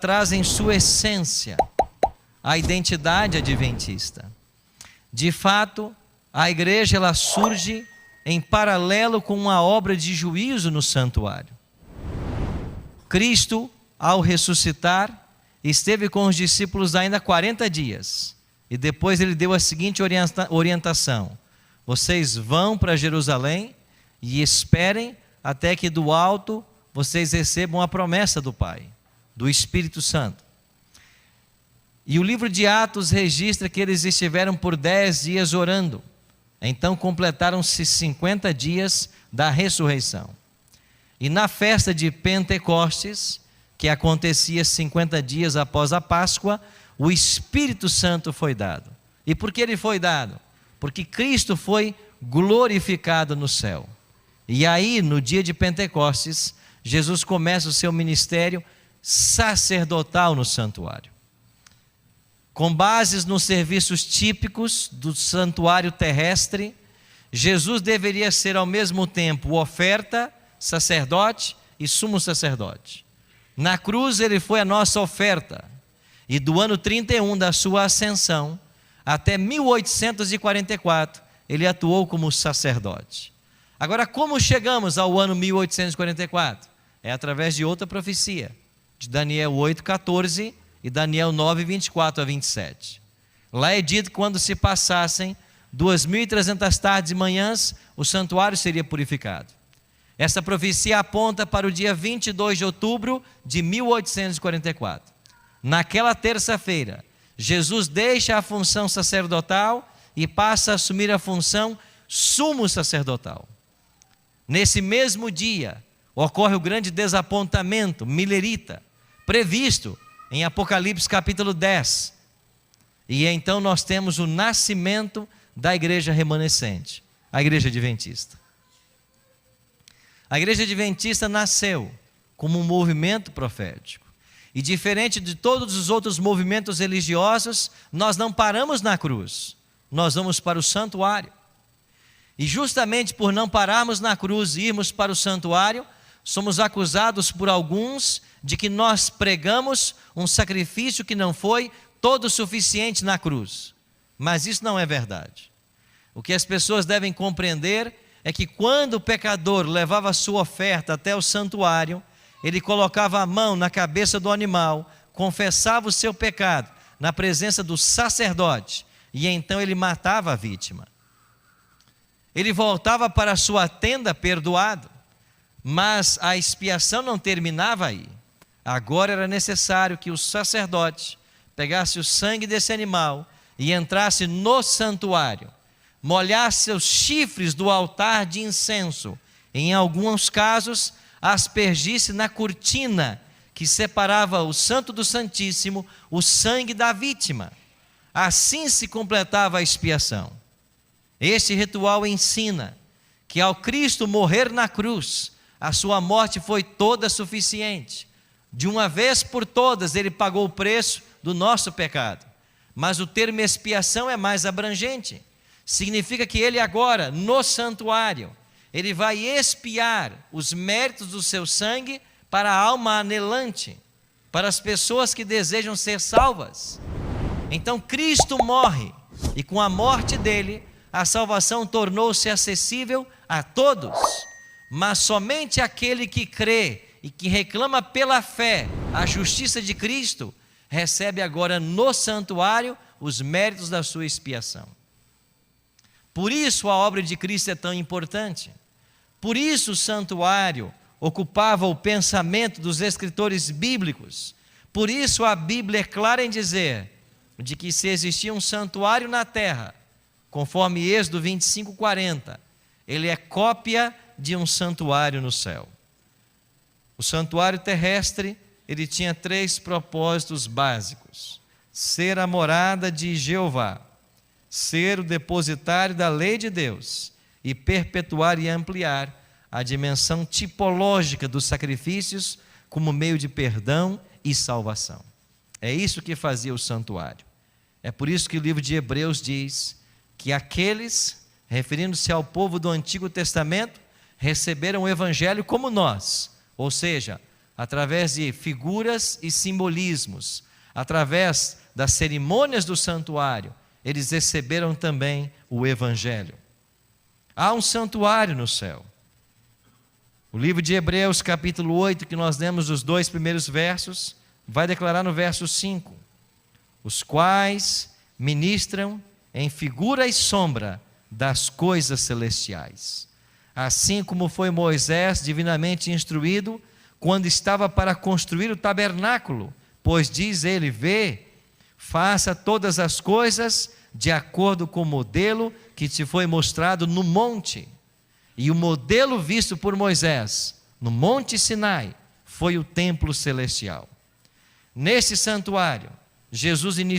traz em sua essência a identidade adventista. De fato, a igreja ela surge em paralelo com uma obra de juízo no santuário. Cristo, ao ressuscitar, esteve com os discípulos ainda 40 dias. E depois ele deu a seguinte orientação: vocês vão para Jerusalém e esperem até que do alto vocês recebam a promessa do Pai, do Espírito Santo. E o livro de Atos registra que eles estiveram por 10 dias orando. Então completaram-se 50 dias da ressurreição. E na festa de Pentecostes, que acontecia 50 dias após a Páscoa, o Espírito Santo foi dado. E por que ele foi dado? Porque Cristo foi glorificado no céu. E aí, no dia de Pentecostes, Jesus começa o seu ministério sacerdotal no santuário. Com bases nos serviços típicos do santuário terrestre, Jesus deveria ser ao mesmo tempo oferta, sacerdote e sumo sacerdote. Na cruz ele foi a nossa oferta, e do ano 31 da sua ascensão até 1844 ele atuou como sacerdote. Agora, como chegamos ao ano 1844? É através de outra profecia, de Daniel 8,14 e Daniel 9, 24 a 27. Lá é dito que quando se passassem 2.300 tardes e manhãs, o santuário seria purificado. Essa profecia aponta para o dia 22 de outubro de 1844. Naquela terça-feira, Jesus deixa a função sacerdotal e passa a assumir a função sumo sacerdotal. Nesse mesmo dia, ocorre o grande desapontamento milerita, previsto em Apocalipse capítulo 10. E então nós temos o nascimento da igreja remanescente, a igreja adventista. A igreja adventista nasceu como um movimento profético. E diferente de todos os outros movimentos religiosos, nós não paramos na cruz, nós vamos para o santuário. E justamente por não pararmos na cruz e irmos para o santuário, somos acusados por alguns de que nós pregamos um sacrifício que não foi todo suficiente na cruz. Mas isso não é verdade. O que as pessoas devem compreender é que quando o pecador levava a sua oferta até o santuário, ele colocava a mão na cabeça do animal, confessava o seu pecado na presença do sacerdote, e então ele matava a vítima. Ele voltava para a sua tenda perdoado, mas a expiação não terminava aí. Agora era necessário que o sacerdote pegasse o sangue desse animal e entrasse no santuário, molhasse os chifres do altar de incenso, em alguns casos aspergisse na cortina que separava o santo do santíssimo o sangue da vítima. Assim se completava a expiação. Este ritual ensina que ao Cristo morrer na cruz, a sua morte foi toda suficiente. De uma vez por todas ele pagou o preço do nosso pecado. Mas o termo expiação é mais abrangente. Significa que ele agora, no santuário, ele vai expiar os méritos do seu sangue para a alma anelante, para as pessoas que desejam ser salvas. Então Cristo morre, e com a morte dele, a salvação tornou-se acessível a todos. Mas somente aquele que crê e que reclama pela fé a justiça de Cristo, recebe agora no santuário os méritos da sua expiação. Por isso a obra de Cristo é tão importante. Por isso o santuário ocupava o pensamento dos escritores bíblicos. Por isso a Bíblia é clara em dizer de que se existia um santuário na terra, conforme Êxodo 25:40, ele é cópia de um santuário no céu. O santuário terrestre, ele tinha 3 propósitos básicos: ser a morada de Jeová, ser o depositário da lei de Deus e perpetuar e ampliar a dimensão tipológica dos sacrifícios como meio de perdão e salvação. É isso que fazia o santuário. É por isso que o livro de Hebreus diz que aqueles, referindo-se ao povo do Antigo Testamento, receberam o Evangelho como nós, ou seja, através de figuras e simbolismos, através das cerimônias do santuário, eles receberam também o Evangelho. Há um santuário no céu. O livro de Hebreus, capítulo 8, que nós lemos os 2 primeiros versos, vai declarar no verso 5: os quais ministram em figura e sombra das coisas celestiais. Assim como foi Moisés divinamente instruído quando estava para construir o tabernáculo, pois diz ele: vê, faça todas as coisas de acordo com o modelo que te foi mostrado no monte. E o modelo visto por Moisés no Monte Sinai foi o templo celestial. Nesse santuário, Jesus iniciou